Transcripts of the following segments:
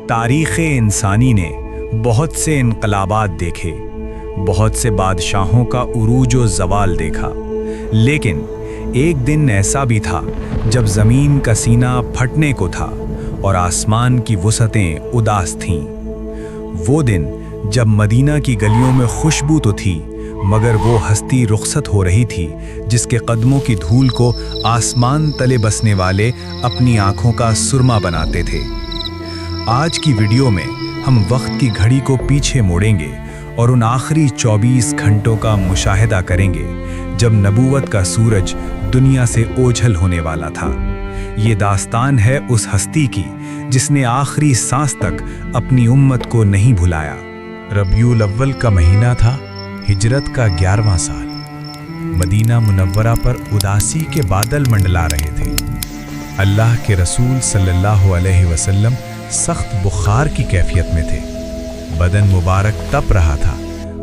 تاریخ انسانی نے بہت سے انقلابات دیکھے، بہت سے بادشاہوں کا عروج و زوال دیکھا، لیکن ایک دن ایسا بھی تھا جب زمین کا سینہ پھٹنے کو تھا اور آسمان کی وسعتیں اداس تھیں۔ وہ دن جب مدینہ کی گلیوں میں خوشبو تو تھی، مگر وہ ہستی رخصت ہو رہی تھی جس کے قدموں کی دھول کو آسمان تلے بسنے والے اپنی آنکھوں کا سرما بناتے تھے۔ آج کی ویڈیو میں ہم وقت کی گھڑی کو پیچھے موڑیں گے اور ان آخری 24 گھنٹوں کا مشاہدہ کریں گے جب نبوت کا سورج دنیا سے اوجھل ہونے والا تھا۔ یہ داستان ہے اس ہستی کی جس نے آخری سانس تک اپنی امت کو نہیں بھلایا۔ ربیع الاول کا مہینہ تھا، ہجرت کا 11واں سال۔ مدینہ منورہ پر اداسی کے بادل منڈلا رہے تھے۔ اللہ کے رسول صلی اللہ علیہ وسلم سخت بخار کی کیفیت میں تھے۔ بدن مبارک تپ رہا تھا،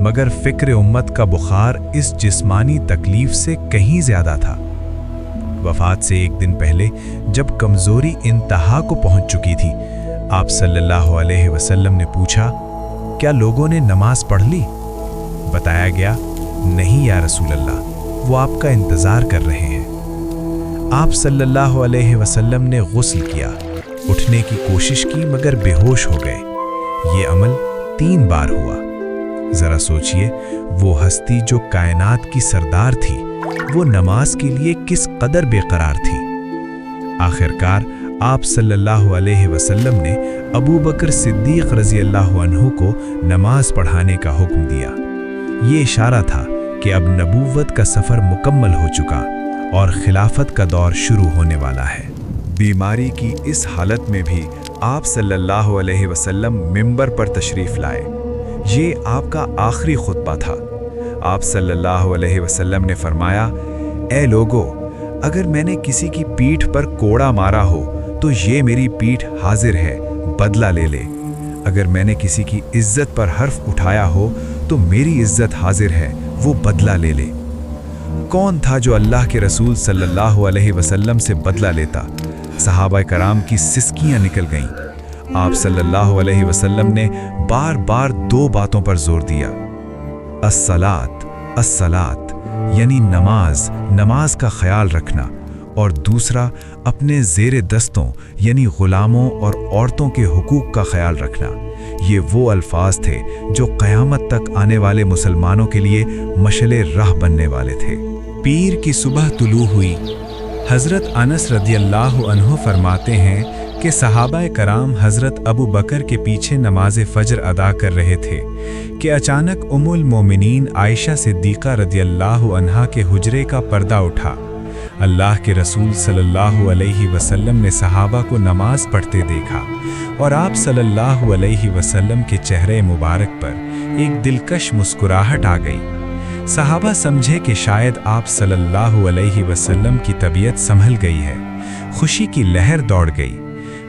مگر فکر امت کا بخار اس جسمانی تکلیف سے کہیں زیادہ تھا۔ وفات سے ایک دن پہلے جب کمزوری انتہا کو پہنچ چکی تھی، آپ صلی اللہ علیہ وسلم نے پوچھا، کیا لوگوں نے نماز پڑھ لی؟ بتایا گیا، نہیں یا رسول اللہ، وہ آپ کا انتظار کر رہے ہیں۔ آپ صلی اللہ علیہ وسلم نے غسل کیا، اٹھنے کی کوشش کی مگر بے ہوش ہو گئے۔ یہ عمل 3 بار ہوا۔ ذرا سوچئے، وہ ہستی جو کائنات کی سردار تھی، وہ نماز کے لیے کس قدر بے قرار تھی۔ آخرکار آپ صلی اللہ علیہ وسلم نے ابو بکر صدیق رضی اللہ عنہ کو نماز پڑھانے کا حکم دیا۔ یہ اشارہ تھا کہ اب نبوت کا سفر مکمل ہو چکا اور خلافت کا دور شروع ہونے والا ہے۔ بیماری کی اس حالت میں بھی آپ صلی اللہ علیہ وسلم منبر پر تشریف لائے۔ یہ آپ کا آخری خطبہ تھا۔ آپ صلی اللہ علیہ وسلم نے فرمایا، اے لوگو، اگر میں نے کسی کی پیٹھ پر کوڑا مارا ہو تو یہ میری پیٹھ حاضر ہے، بدلہ لے لے۔ اگر میں نے کسی کی عزت پر حرف اٹھایا ہو تو میری عزت حاضر ہے، وہ بدلہ لے لے۔ کون تھا جو اللہ کے رسول صلی اللہ علیہ وسلم سے بدلہ لیتا؟ صحابہ کرام کی سسکیاں نکل گئیں۔ آپ صلی اللہ علیہ وسلم نے بار بار 2 باتوں پر زور دیا، الصلاۃ، الصلاۃ یعنی نماز کا خیال رکھنا، اور دوسرا اپنے زیر دستوں یعنی غلاموں اور عورتوں کے حقوق کا خیال رکھنا۔ یہ وہ الفاظ تھے جو قیامت تک آنے والے مسلمانوں کے لیے مشعل راہ بننے والے تھے۔ پیر کی صبح طلوع ہوئی۔ حضرت انس رضی اللہ عنہ فرماتے ہیں کہ صحابہ کرام حضرت ابو بکر کے پیچھے نماز فجر ادا کر رہے تھے کہ اچانک ام المومنین عائشہ صدیقہ رضی اللہ عنہا کے حجرے کا پردہ اٹھا۔ اللہ کے رسول صلی اللہ علیہ وسلم نے صحابہ کو نماز پڑھتے دیکھا اور آپ صلی اللہ علیہ وسلم کے چہرے مبارک پر ایک دلکش مسکراہٹ آ گئی۔ صحابہ سمجھے کہ شاید آپ صلی اللہ علیہ وسلم کی طبیعت سنبھل گئی ہے۔ خوشی کی لہر دوڑ گئی۔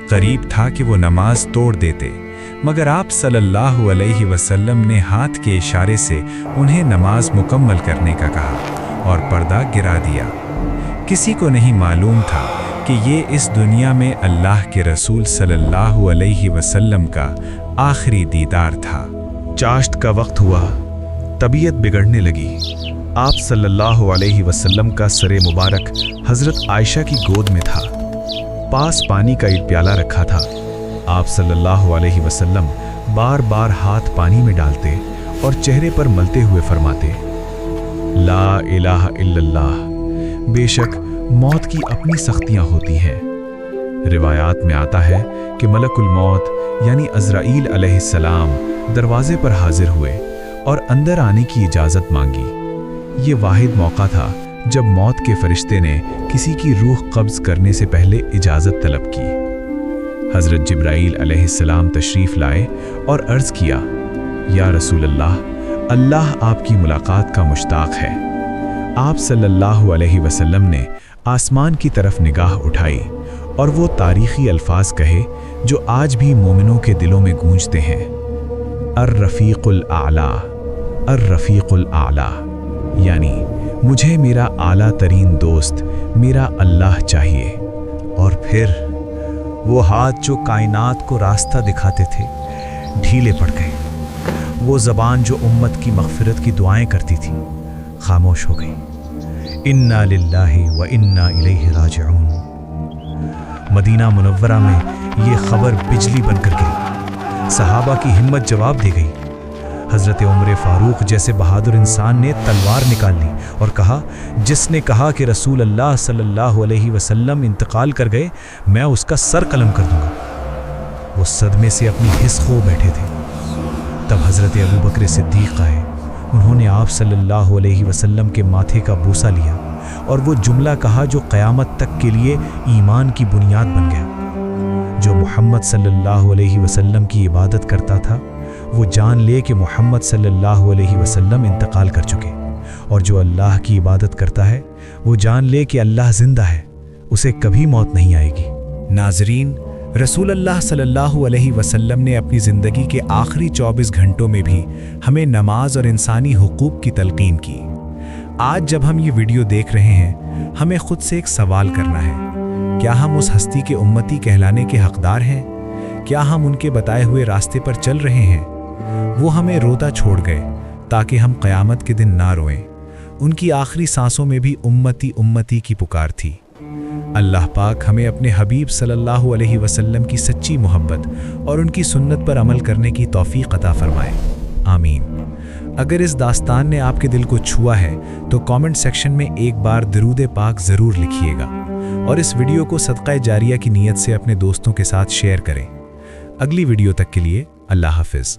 قریب تھا کہ وہ نماز توڑ دیتے، مگر آپ صلی اللہ علیہ وسلم نے ہاتھ کے اشارے سے انہیں نماز مکمل کرنے کا کہا اور پردہ گرا دیا۔ کسی کو نہیں معلوم تھا کہ یہ اس دنیا میں اللہ کے رسول صلی اللہ علیہ وسلم کا آخری دیدار تھا۔ چاشت کا وقت ہوا، طبیعت بگڑنے لگی۔ آپ صلی اللہ علیہ وسلم کا سر مبارک حضرت عائشہ کی گود میں تھا۔ پاس پانی کا ایک پیالہ رکھا تھا۔ آپ صلی اللہ علیہ وسلم بار بار ہاتھ پانی میں ڈالتے اور چہرے پر ملتے ہوئے فرماتے، لا الہ الا اللہ۔ بے شک موت کی اپنی سختیاں ہوتی ہیں۔ روایات میں آتا ہے کہ ملک الموت یعنی عزرائیل علیہ السلام دروازے پر حاضر ہوئے اور اندر آنے کی اجازت مانگی۔ یہ واحد موقع تھا جب موت کے فرشتے نے کسی کی روح قبض کرنے سے پہلے اجازت طلب کی۔ حضرت جبرائیل علیہ السلام تشریف لائے اور عرض کیا، یا رسول اللہ، اللہ آپ کی ملاقات کا مشتاق ہے۔ آپ صلی اللہ علیہ وسلم نے آسمان کی طرف نگاہ اٹھائی اور وہ تاریخی الفاظ کہے جو آج بھی مومنوں کے دلوں میں گونجتے ہیں، الرفیق الاعلیٰ، الرفیق الاعلیٰ، یعنی مجھے میرا اعلیٰ ترین دوست میرا اللہ چاہیے۔ اور پھر وہ ہاتھ جو کائنات کو راستہ دکھاتے تھے ڈھیلے پڑ گئے۔ وہ زبان جو امت کی مغفرت کی دعائیں کرتی تھی خاموش ہو گئی۔ انا للہ و انا الیہ راجعون۔ مدینہ منورہ میں یہ خبر بجلی بن کر گئی۔ صحابہ کی ہمت جواب دے گئی۔ حضرت عمر فاروق جیسے بہادر انسان نے تلوار نکال لی اور کہا، جس نے کہا کہ رسول اللہ صلی اللہ علیہ وسلم انتقال کر گئے، میں اس کا سر قلم کر دوں گا۔ وہ صدمے سے اپنی حس کھو بیٹھے تھے۔ تب حضرت ابو بکر صدیق آئے۔ انہوں نے آپ صلی اللہ علیہ وسلم کے ماتھے کا بوسہ لیا اور وہ جملہ کہا جو قیامت تک کے لیے ایمان کی بنیاد بن گیا۔ جو محمد صلی اللہ علیہ وسلم کی عبادت کرتا تھا وہ جان لے کہ محمد صلی اللہ علیہ وسلم انتقال کر چکے، اور جو اللہ کی عبادت کرتا ہے وہ جان لے کہ اللہ زندہ ہے، اسے کبھی موت نہیں آئے گی۔ ناظرین، رسول اللہ صلی اللہ علیہ وسلم نے اپنی زندگی کے آخری 24 گھنٹوں میں بھی ہمیں نماز اور انسانی حقوق کی تلقین کی۔ آج جب ہم یہ ویڈیو دیکھ رہے ہیں، ہمیں خود سے ایک سوال کرنا ہے، کیا ہم اس ہستی کے امتی کہلانے کے حقدار ہیں؟ کیا ہم ان کے بتائے ہوئے راستے پر چل رہے ہیں؟ وہ ہمیں روتا چھوڑ گئے تاکہ ہم قیامت کے دن نہ روئیں۔ ان کی آخری سانسوں میں بھی امتی امتی کی پکار تھی۔ اللہ پاک ہمیں اپنے حبیب صلی اللہ علیہ وسلم کی سچی محبت اور ان کی سنت پر عمل کرنے کی توفیق عطا فرمائے، آمین۔ اگر اس داستان نے آپ کے دل کو چھوا ہے تو کامنٹ سیکشن میں ایک بار درود پاک ضرور لکھیے گا، اور اس ویڈیو کو صدقہ جاریہ کی نیت سے اپنے دوستوں کے ساتھ شیئر کریں۔ اگلی ویڈیو تک کے لیے اللہ حافظ۔